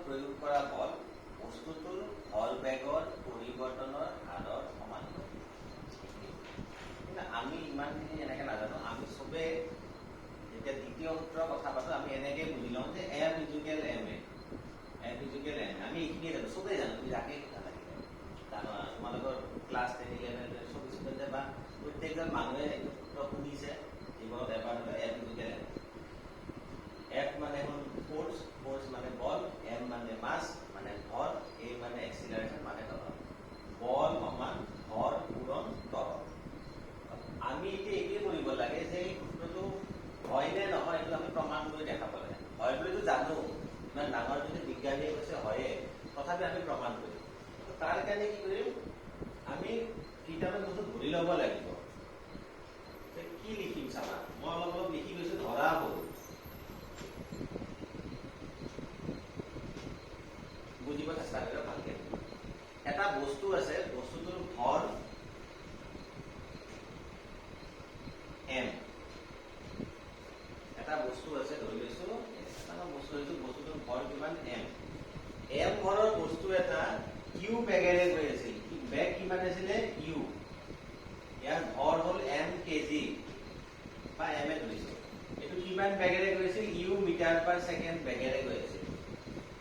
প্ৰয়োগ কৰা বল বস্তুটোৰ হল বেগৰ পৰিৱৰ্তনৰ হাৰৰ সমানুপাতিক। কিন্তু আমি ইমানখিনি এনেকে নাজানো। আমি চবে যেতিয়া দ্বিতীয় সূত্ৰৰ কথা পাতো আমি এনেকে বুজি লওঁ যে m equal m a, m equal m a। আমি এইখিনিয়ে জানো, চবেই জানো। তুমি যাকে কথা লাগিলে তোমালোকৰ ক্লাছ 10 11 চব স্কুলতে বা প্ৰত্যেকজন মানুহে এইটো সূত্ৰ শুনিছে জীৱনত এবাৰ হ'লে m ইকুৱেল m। F মানে হ'ল ফোর্স, ফোর্স মানে বল, M মানে মাস মানে ভর, A মানে এক্সিলারেশন মানে ত্বরণ। বল সমান ভর পূরণ ত্বরণ। আমি এতিয়া এইটোৱে কৰিব লাগে যে এই সূত্ৰটো হয় নে নহয় এইটো আমি প্ৰমাণ কৰি দেখাব লাগে। হয় বুলিতো জানো, ইমান ডাঙৰ যদি বিজ্ঞানীয়ে কৈছে হয়ে, তথাপি আমি প্ৰমাণ কৰিম। তাৰ কাৰণে কি কৰিম, আমি কেইটামান বস্তু ধৰি ল'ব লাগিব। কি লিখিম চাবা, মই অলপ অলপ লিখি গৈছো। ধৰা হ'ল, বুজিব চেষ্টা কৰিবা ভালকে। এটা বস্তু আছে, বস্তুটোৰ ভৰ m। এটা বস্তু আছে, ধৰি লৈছো এটা বস্তু লৈছো, বস্তুটোৰ ভৰ কিমান m। m ভৰৰ বস্তু এটা u বেগেৰে গৈ আছিল। বেগ কিমান আছিলে u। ইয়াৰ ভৰ হ'ল m কেজি বা m এ ধৰিছো। এইটো কিমান বেগেৰে গৈছিল, u মিটাৰ পাৰ ছেকেণ্ড বেগেৰে গৈ আছিল।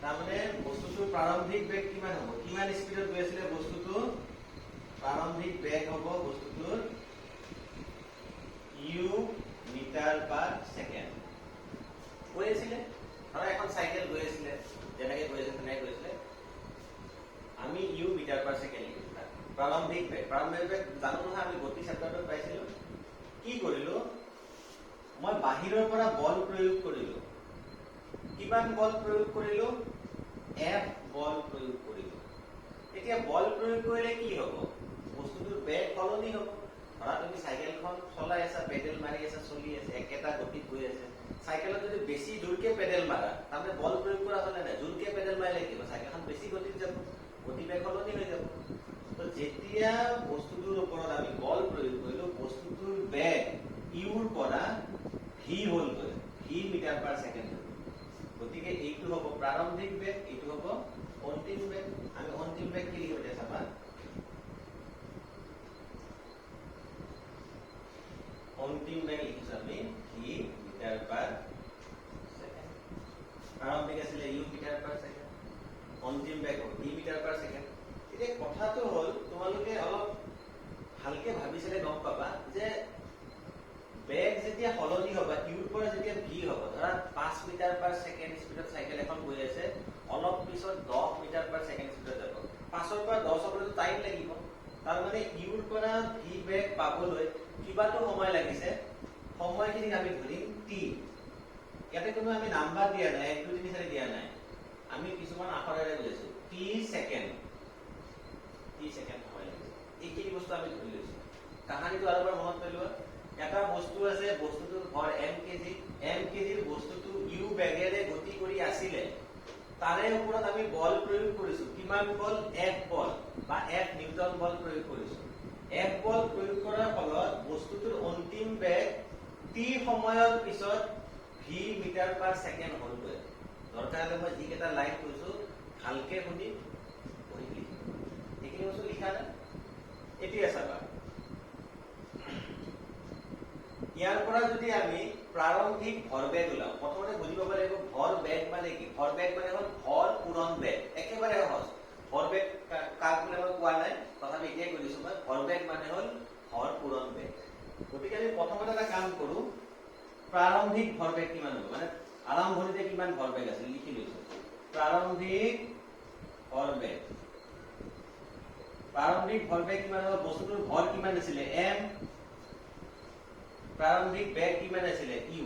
তাৰমানে বস্তুটোৰ প্ৰাৰম্ভিক বেগ কিমান হ'ব, কিমান স্পীডত গৈ আছিলে বস্তুটো। প্ৰাৰম্ভিক বেগ হ'ব বস্তুটোৰ u মিটাৰ পাৰ ছেকেণ্ড গৈ আছিলে। ধৰা এখন চাইকেল গৈ আছিলে, যেনেকে গৈ আছে তেনেকে গৈ আছিলে। আমি u মিটাৰ পাৰ ছেকেণ্ড লিখিলো। প্ৰাৰম্ভিক বেগ, প্ৰাৰম্ভিক বেগ জানো নহয়, আমি গতি চেপ্টাৰটোত পাইছিলো। কি কৰিলো, মই বাহিৰৰ পৰা বল প্ৰয়োগ কৰিলো। কিমান বল প্ৰয়োগ কৰিলো, F বল প্ৰয়োগ কৰিলো। এতিয়া বল প্ৰয়োগ কৰিলে কি হ'ব, বস্তুটোৰ বেগ সলনি হ'ব। ধৰা তুমি চাইকেলখন চলাই আছা, পেডেল মাৰি আছা, চলি আছে, একেটা গতিত গৈ আছে। চাইকেলত যদি বেছি জোৰকে পেডেল মাৰা, তাৰমানে বল প্ৰয়োগ কৰা হ'লে নাই, জোৰকে পেডেল মাৰিলে কি হ'ব, চাইকেলখন বেছি গতিত যাব, গতি বেগ সলনি হৈ যাব। তো যেতিয়া বস্তুটোৰ ওপৰত আমি বল প্ৰয়োগ কৰিলো, বস্তুটোৰ বেগ ইউৰ পৰা ভি হ'লগৈ, ভি মিটাৰ পাৰ ছেকেণ্ড। গতিকে এইটো হ'ব প্ৰাৰম্ভিক বেগ, এইটো হ'ব অন্তিম বেগ। আমি অন্তিম বেগ কি লিখিব দিয়া চাবা, অন্তিম বেগ লিখিছো আমি ভি মিটাৰ পাৰ ছেকেণ্ড। প্ৰাৰম্ভিক আছিলে ইউ মিটাৰ পাৰ ছেকেণ্ড, অন্তিম বেগ হ'ব ভি মিটাৰ পাৰ ছেকেণ্ড। এতিয়া কথাটো হ'ল, তোমালোকে অলপ ভালকে ভাবিছিলে গম পাবা যে বেগ যেতিয়া সলনি হ'ব, ইউৰ পৰা যেতিয়া ভি হ'ব, ধৰা 5 মিটাৰ পাৰ ছেকেণ্ড স্পীডত চাইকেল এখন গৈ আছে, অলপ পিছত 10 মিটাৰ পাৰ ছেকেণ্ড স্পীডত যাব। 5ৰ পৰা 10 হ'বলৈ টাইম লাগিব। তাৰমানে ইউৰ পৰা ভি বেগ পাবলৈ কিবাটো সময় লাগিছে, সময়খিনিক আমি ধৰিম টি। ইয়াতে কোনো আমি নাম্বাৰ দিয়া নাই, 1 2 3 4 দিয়া নাই, আমি কিছুমান আখৰেৰে বুজাইছো। টি ছেকেণ্ড, টি ছেকেণ্ড সময় লাগিছে। এইখিনি বস্তু আমি ধৰি লৈছো। কাহানীটো আৰু এবাৰ মনত পেলোৱা। এটা বস্তু আছে, বস্তুটোৰ ভৰ m কেজি, m কেজিৰ বস্তুটো u বেগেৰে গতি কৰি আছিলে। তাৰে ওপৰত আমি বল প্ৰয়োগ কৰিছো। কিমান বল, F বল বা F নিউটন বল প্ৰয়োগ কৰিছো। F বল প্ৰয়োগ কৰাৰ ফলত বস্তুটোৰ অন্তিম বেগ t সময়ৰ পিছত v মিটাৰ পাৰ ছেকেণ্ড হ'লগৈ। দৰকাৰ হ'লে মই যিকেইটা লাইন কৈছো ভালকে শুনি পঢ়ি লিখিম। এইখিনি বস্তু লিখা নাই। এতিয়া চাবা, ইয়াৰ পৰা যদি আমি প্ৰাৰম্ভিক ভৰ বেগ ওলাও, প্ৰথমতে বুজি পাব লাগিব ভৰ বেগ মানে কি। ভৰ বেগ মানে হ'ল ভৰ পূৰণ বেগ। একেবাৰে সহজ। ভৰ বেগ কাক বোলে মই কোৱা নাই, তথাপি এতিয়াই কৈ দিছো মই। ভৰ বেগ মানে হ'ল ভৰ পূৰণ বেগ। গতিকে আমি প্ৰথমতে এটা কাম কৰো, প্ৰাৰম্ভিক ভৰ বেগ কিমান হ'ব, মানে আৰম্ভণিতে কিমান ভৰ বেগ আছিল লিখি লৈছো। প্ৰাৰম্ভিক ভৰ বেগ, প্ৰাৰম্ভিক ভৰ বেগ কিমান হ'ব, বস্তুটোৰ ভৰ কিমান আছিলে m, প্ৰাৰম্ভিক বেগ কিমান আছিলে u,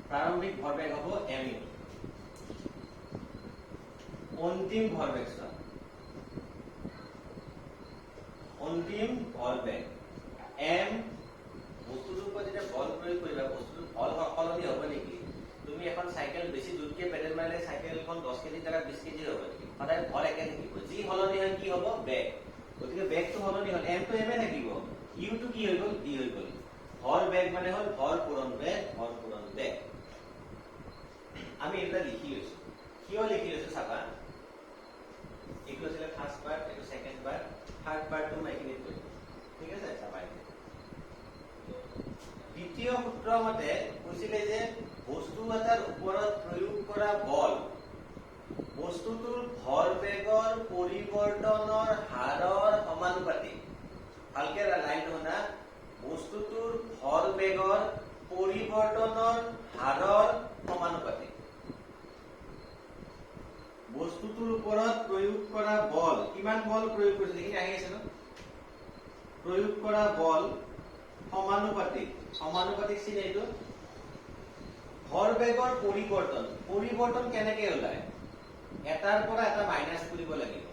প্ৰাৰম্ভিক ভৰ বেগ হ'ব m u। অন্তিম ভৰ বেগ চোৱা, অন্তিম ভৰ বেগ m। বস্তুটোৰ ওপৰত যেতিয়া বল প্ৰয়োগ কৰিবা, বস্তুটোৰ ভৰ সলনি হ'ব নেকি? তুমি এখন চাইকেল বেছি জোৰকে পেডেল মাৰিলে চাইকেলখন 10 কেজি জেগাত 20 কেজি হ'ব নেকি? সদায় ভৰ একে থাকিব। যি সলনি হয় কি হ'ব, বেগ। গতিকে বেগটো সলনি হ'ল, m টো m এ থাকিব, u টো কি হৈ গ'ল, v হৈ গ'ল। ভৰ বেগ মানে হ'ল ভৰ পূৰণ বেগ, ভৰ পূৰণ বেগ। আমি এটা লিখি লৈছো। কিয় লিখি লৈছো চাবা, এইটো আছিলে ফাৰ্ষ্ট পাৰ্ট, এইটো সেকেন্ড পাৰ্ট, থাৰ্ড পাৰ্টটো মই এইখিনিত কৰিম। ঠিক আছে, চাবাই দ্বিতীয় সূত্ৰ মতে কৈছিলে যে বস্তু এটাৰ ওপৰত প্ৰয়োগ কৰা বল বস্তুটোৰ ভৰবেগৰ পৰিৱৰ্তনৰ হাৰৰ সমানুপাতিক। ভালকে লাইনটো শুনা, বস্তুটোৰ ভৰবেগৰ পৰিৱৰ্তনৰ হাৰৰ সমানুপাতিক। বস্তুটোৰ ওপৰত প্ৰয়োগ কৰা বল, কিমান বল প্ৰয়োগ কৰিছে এইখিনি আহি আছে ন? প্ৰয়োগ কৰা বল সমানুপাতিক, সমানুপাতিক চিন এইটো। ভৰবেগৰ পৰিৱৰ্তন, পৰিৱৰ্তন কেনেকে ওলায়? এটাৰ পৰা এটা মাইনাছ কৰিব লাগিব।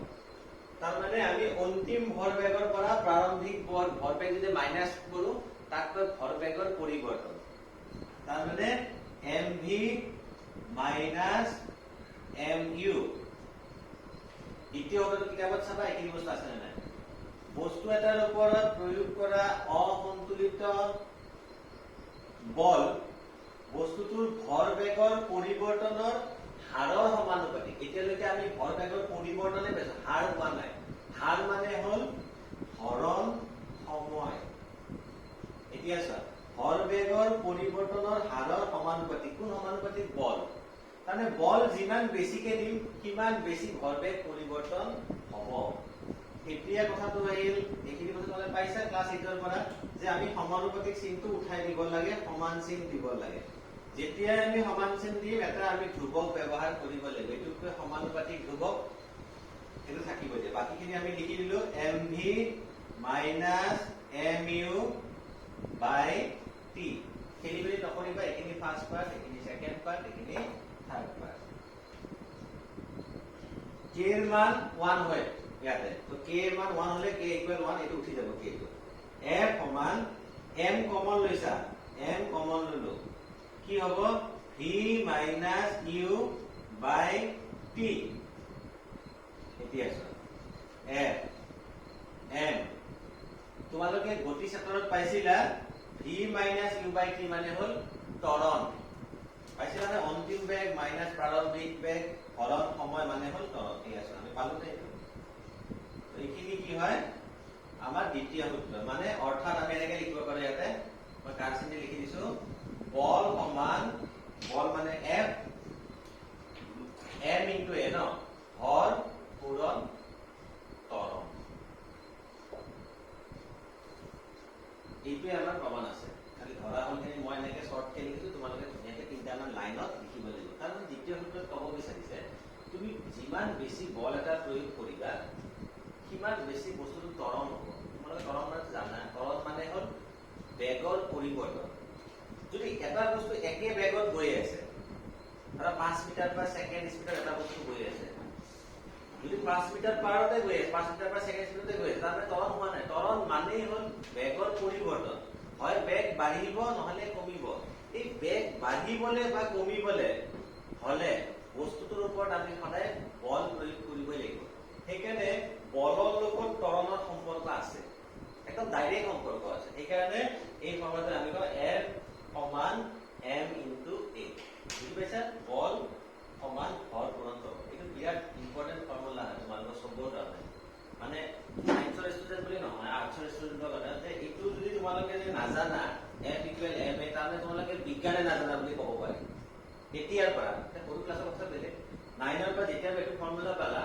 তাৰমানে আমি অন্তিম ভৰবেগৰ পৰা প্ৰাৰম্ভিক ভৰবেগ যদি মাইনাছ কৰো তাক কয় ভৰবেগৰ পৰিৱৰ্তন। তাৰমানে mv মাইনাছ mu। দ্বিতীয় সূত্ৰটো কিতাপত চাবা, এইখিনি বস্তু আছে নে নাই? বস্তু এটাৰ ওপৰত প্ৰয়োগ কৰা অসন্তুলিত বল বস্তুটোৰ ভৰবেগৰ পৰিৱৰ্তনৰ হাৰৰ সমানুপাতিক। এতিয়ালৈকে আমি ভৰবেগৰ পৰিৱৰ্তনে পাইছো, হাৰ হোৱা নাই। হাৰ মানে হল হৰণ সময়। এতিয়া চোৱা, ভৰবেগৰ পৰিৱৰ্তনৰ হাৰৰ সমানুপাতিক। কোন সমানুপাতিক? বল। তাৰমানে বল যিমান বেছিকে দিম সিমান বেছি ভৰবেগ পৰিৱৰ্তন হ'ব। এতিয়া কথাটো আহিল, এইখিনি কথা তোমালোকে পাইছা ক্লাছ 8 ৰ পৰা যে আমি সমানুপাতিক চিনটো উঠাই দিব লাগে, সমান চিন দিব লাগে। যেতিয়া আমি সমান চিন দিম এটা আমি ধ্ৰুৱক ব্যৱহাৰ কৰিব লাগিব, এইটোকে সমানুপাতিক ধ্ৰুৱক, এইটো থাকিব। যে বাকিখিনি আমি লিখি দিলো mv মাইনাছ mu বাই t। খেলি মেলি নকৰিবা, এইখিনি ফাৰ্ষ্ট পাৰ্ট, এইখিনি সেকেন্ড পাৰ্ট, এইখিনি থাৰ্ড পাৰ্ট। k এর মান 1 হয় ইয়াতে, তো k এর মান 1 হলে k ইকুয়াল 1, এটো উঠি যাব k টো। f সমান m কমন লৈছা, m কমন ললো, কি হ'ব? v মাইনাছ u বাই t। এতিয়া চোৱা, f m তোমালোকে গতি ক্ষেত্ৰত পাইছিলা v মাইনাছ u বাই t মানে হল ত্বৰণ। পাইছিলা না? অন্তিম বেগ মাইনাছ প্ৰাৰম্ভিক বেগ হৰণ সময় মানে হল ত্বৰণ। ঠিক আছে, আমি পালো না এইটো। তো এইখিনি কি হয়? আমাৰ দ্বিতীয় সূত্ৰ। মানে অৰ্থাৎ আমি এনেকে লিখিব পাৰো, ইয়াতে মই কাৰ্চিনে লিখি দিছো, বল সমান, বল মানে f m ইনটু a ন, হৰ পূৰণ ত্বৰণ। এইটোৱে আমাৰ প্ৰমাণ আছে। খালি ধৰা হলখিনি মই এনেকে শৰ্টকে লিখিছো, তোমালোকে ধুনীয়াকে তিনিটামান লাইনত লিখিব লাগিব। কাৰণ দ্বিতীয় সূত্ৰত ক'ব বিচাৰিছে তুমি যিমান বেছি বল এটা প্ৰয়োগ কৰিবা সিমান বেছি বস্তুটো ত্বৰণ হ'ব। তোমালোকে ত্বৰণ মানে জানা, ত্বৰণ মানে হল বেগৰ পৰিৱৰ্তন। যদি এটা বস্তু একে বেগত গৈ আছে, ধৰা 5 মিটাৰ পাৰ ছেকেণ্ড স্পীডত এটা বস্তু গৈ আছে, যদি 5 মিটাৰ পাৰতে গৈ আছে, 5 মিটাৰ পাৰ ছেকেণ্ড স্পীডতে গৈ আছে, তাৰমানে ত্বৰণ হোৱা নাই। ত্বৰণ মানেই হল বেগৰ পৰিৱৰ্তন। হয় বেগ বাঢ়িব নহলে কমিব। এই বেগ বাঢ়িবলে বা কমিবলে হলে বস্তুটোৰ ওপৰত আমি সদায় বল প্ৰয়োগ কৰিবই লাগিব। সেইকাৰণে বলৰ লগত ত্বৰণৰ সম্পৰ্ক আছে, একদম ডাইৰেক্ট সম্পৰ্ক আছে। সেইকাৰণে এই ফৰ্মুলাটো আমি কওঁ f সমান m ইনটু a। বুজি পাইছা? বল সমান হৰ পূৰণ ত্বৰণ। এইটো বিৰাট ইম্পৰ্টেণ্ট ফৰ্মুলা হয় তোমালোকৰ চবৰ কাৰণে। মানে সায়েন্সৰ ষ্টুডেন্ট বুলি নহয়, আৰ্টছৰ ষ্টুডেন্টৰ কাৰণে যে এইটো যদি তোমালোকে যে নাজানা f ইকুৱেল m a, তাৰমানে তোমালোকে বিজ্ঞানে নাজানা বুলি ক'ব পাৰি। এতিয়াৰ পৰা সৰু ক্লাছৰ কথা বেলেগ, 9 ৰ পৰা যেতিয়া এইটো ফৰ্মুলা পালা,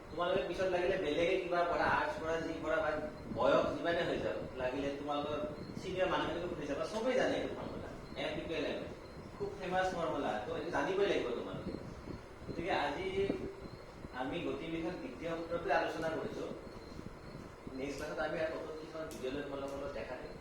তোমালোকে পিছত লাগিলে বেলেগে কিবা পঢ়া, আৰ্টছ পঢ়া, যি পঢ়া বা বয়স যিমানে হৈ যাওক, লাগিলে তোমালোকৰ চিনিয়ৰ মানুহখিনিকো সুধি চাবা, চবেই জানে এইটো formula f equal m a। খুব ফেমাছ ফৰ্মুলা, তো এইটো জানিবই লাগিব তোমালোকে। গতিকে আজি আমি গতি বিষয়ক দ্বিতীয় সূত্ৰটোৱে আলোচনা কৰিছো। নেক্সট ক্লাছত আমি আৰু কত কি ভিডিঅ' লৈ তোমালোকৰ লগত দেখা দিম।